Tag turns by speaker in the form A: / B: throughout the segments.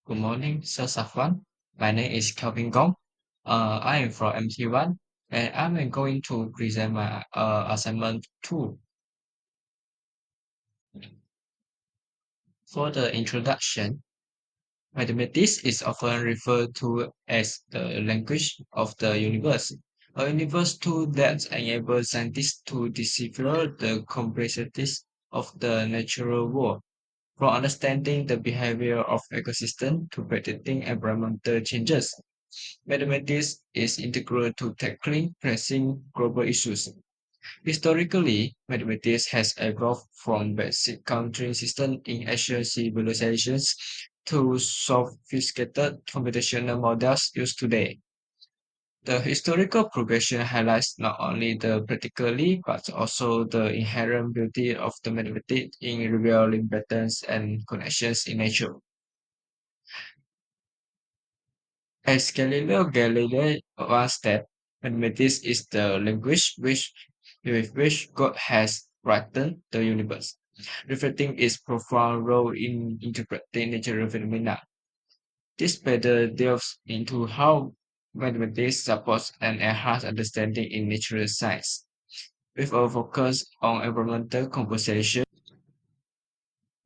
A: Good morning, Sir Safwan. My name is Kelvin Gong. I am from MT1 and I'm going to present my assignment 2. For the introduction, mathematics is often referred to as the language of the universe, a universe tool that enables scientists to decipher the complexities of the natural world. From understanding the behavior of ecosystem to predicting environmental changes, mathematics is integral to tackling pressing global issues. Historically, mathematics has evolved from basic counting systems in ancient civilizations to sophisticated computational models used today. The historical progression highlights not only the practically but also the inherent beauty of the mathematics in revealing patterns and connections in nature. As Galileo Galilei once said, mathematics is the language with which God has written the universe, reflecting its profound role in interpreting natural phenomena. This better delves into how mathematics supports an enhanced understanding in natural science, with a focus on environmental composition,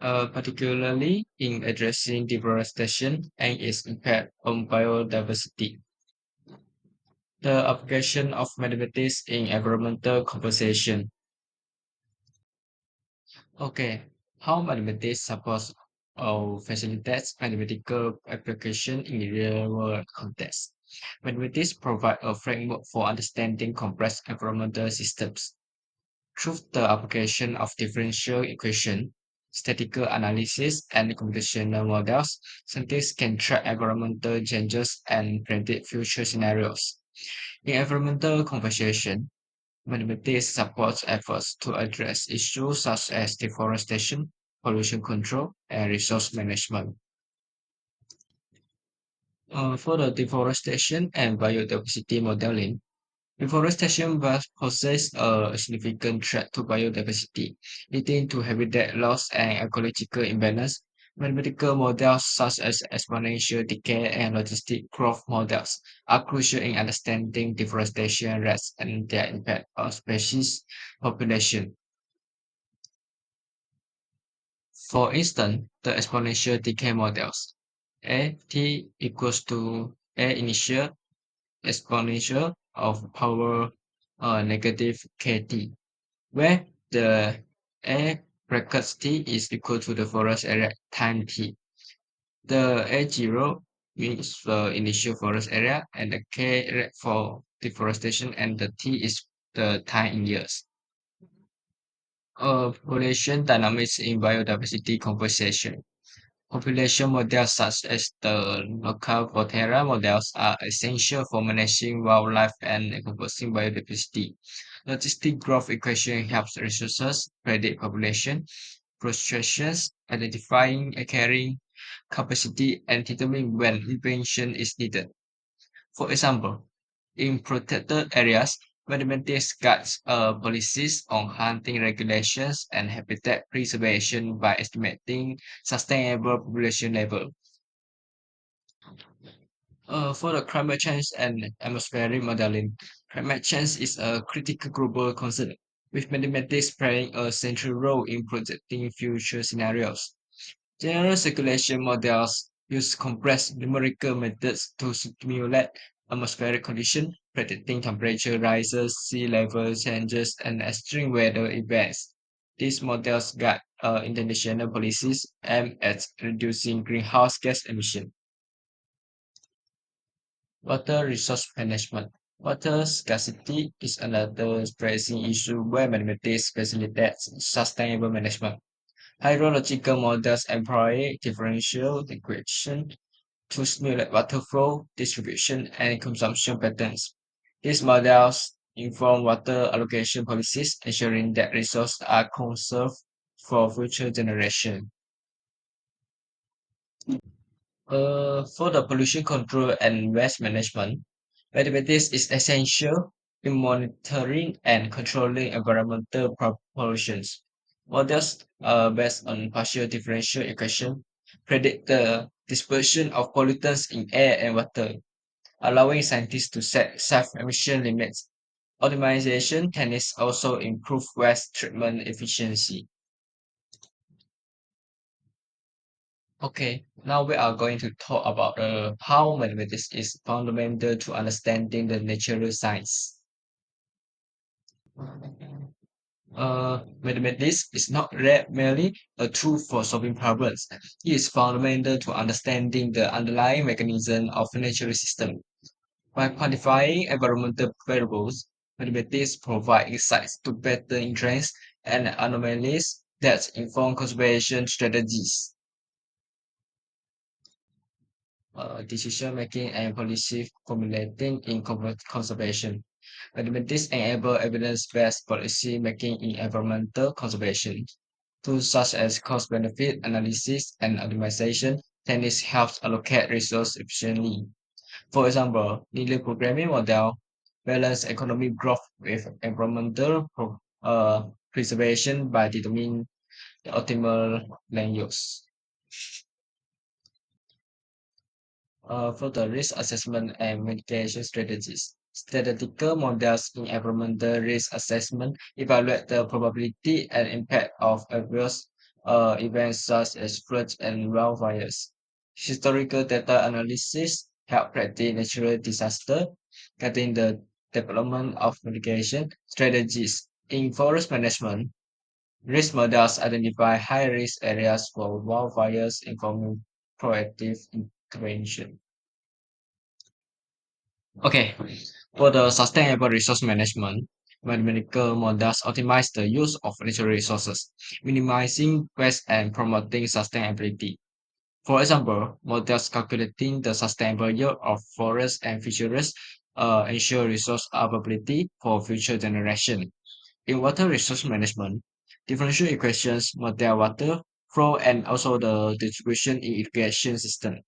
A: particularly in addressing deforestation and its impact on biodiversity. The application of mathematics in environmental composition. Okay, how mathematics supports or facilitates mathematical application in real-world context. Mathematics provide a framework for understanding complex environmental systems. Through the application of differential equation, statistical analysis, and computational models, scientists can track environmental changes and predict future scenarios. In environmental conservation, mathematics supports efforts to address issues such as deforestation, pollution control, and resource management. For the deforestation and biodiversity modeling, deforestation poses a significant threat to biodiversity, leading to habitat loss and ecological imbalance. Mathematical models such as exponential decay and logistic growth models are crucial in understanding deforestation rates and their impact on species population. For instance, the exponential decay models, A t equals to A initial exponential of power negative kt, where the A brackets t is equal to the forest area time t. The A0 means the initial forest area and the K rate for deforestation and the T is the time in years. Population dynamics in biodiversity conversation. Population models such as the local Volterra models are essential for managing wildlife and encompassing biodiversity. Logistic growth equation helps resources predict population frustrations, identifying a carrying capacity, and determining when intervention is needed. For example, in protected areas, mathematics guides policies on hunting regulations and habitat preservation by estimating sustainable population level. For the climate change and atmospheric modeling, climate change is a critical global concern, with mathematics playing a central role in projecting future scenarios. General circulation models use complex numerical methods to simulate atmospheric conditions, predicting temperature rises, sea level changes, and extreme weather events. These models guide international policies aimed at reducing greenhouse gas emissions. Water resource management. Water scarcity is another pressing issue where mathematics facilitates sustainable management. Hydrological models employ differential equation to simulate water flow, distribution, and consumption patterns. These models inform water allocation policies, ensuring that resources are conserved for future generations. For the pollution control and waste management, mathematics is essential in monitoring and controlling pollutions. Models based on partial differential equation predict the dispersion of pollutants in air and water, allowing scientists to set self-emission limits. Optimization techniques also improve waste treatment efficiency. Okay, now we are going to talk about how mathematics is fundamental to understanding the natural science. Mathematics is not merely a tool for solving problems. It is fundamental to understanding the underlying mechanism of a natural system. By quantifying environmental variables, mathematics provide insights to pattern trends and anomalies that inform conservation strategies, decision making, and policy formulating in conservation. Mathematics enable evidence-based policy making in environmental conservation. Tools such as cost-benefit analysis and optimization techniques help allocate resources efficiently. For example, linear programming model balance economic growth with environmental preservation by determining the optimal land use. For the risk assessment and mitigation strategies, statistical models in environmental risk assessment evaluate the probability and impact of adverse events such as floods and wildfires. Historical data analysis help predict natural disaster, guiding the development of mitigation strategies. In forest management, risk models identify high-risk areas for wildfires, informing proactive intervention. Okay, for the sustainable resource management, mathematical models optimize the use of natural resources, minimizing waste and promoting sustainability. For example, models calculating the sustainable yield of forests and fisheries ensure resource availability for future generations. In water resource management, differential equations model water flow and also the distribution in irrigation system.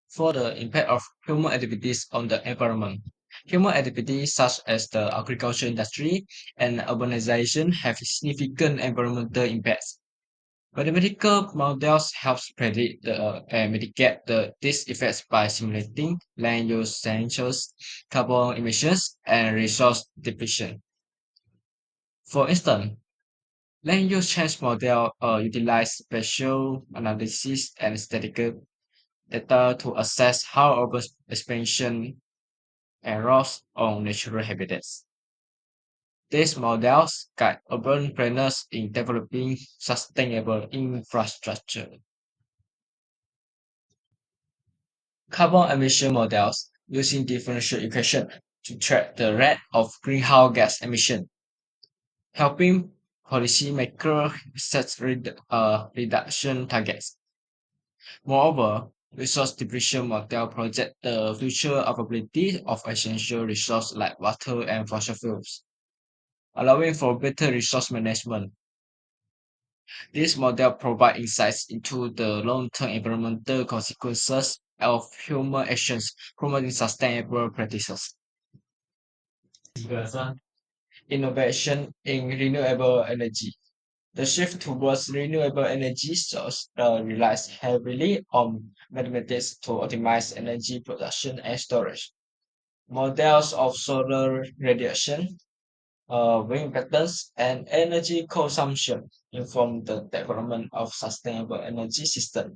A: For the impact of human activities on the environment. Human activities such as the agriculture industry and urbanization have significant environmental impacts. Mathematical models help predict and mitigate these effects by simulating land use changes, carbon emissions, and resource depletion. For instance, land use change model utilize spatial analysis and statistical data to assess how urban expansion erodes on natural habitats. These models guide urban planners in developing sustainable infrastructure. Carbon emission models using differential equation to track the rate of greenhouse gas emission, helping policymakers set reduction targets. Moreover, resource depletion model project the future availability of essential resources like water and fossil fuels, allowing for better resource management. This model provides insights into the long-term environmental consequences of human actions, promoting sustainable practices. Innovation in renewable energy. The shift towards renewable energy sources relies heavily on mathematics to optimize energy production and storage. Models of solar radiation, wind patterns, and energy consumption inform the development of sustainable energy systems.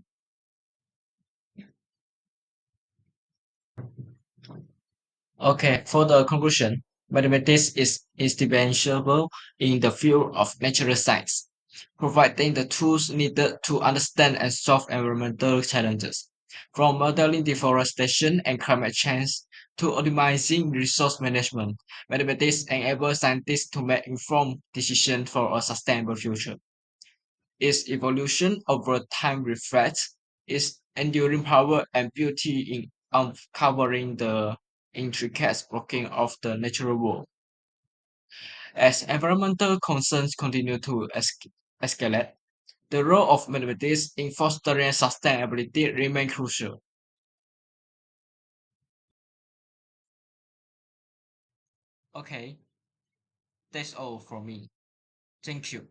A: Okay, for the conclusion, mathematics is indispensable in the field of natural science, providing the tools needed to understand and solve environmental challenges, from modeling deforestation and climate change to optimizing resource management. Mathematics enables scientists to make informed decisions for a sustainable future. Its evolution over time reflects its enduring power and beauty in uncovering the intricate working of the natural world. As environmental concerns continue to escalate, the role of mathematics in fostering sustainability remains crucial. Okay, that's all from me. Thank you.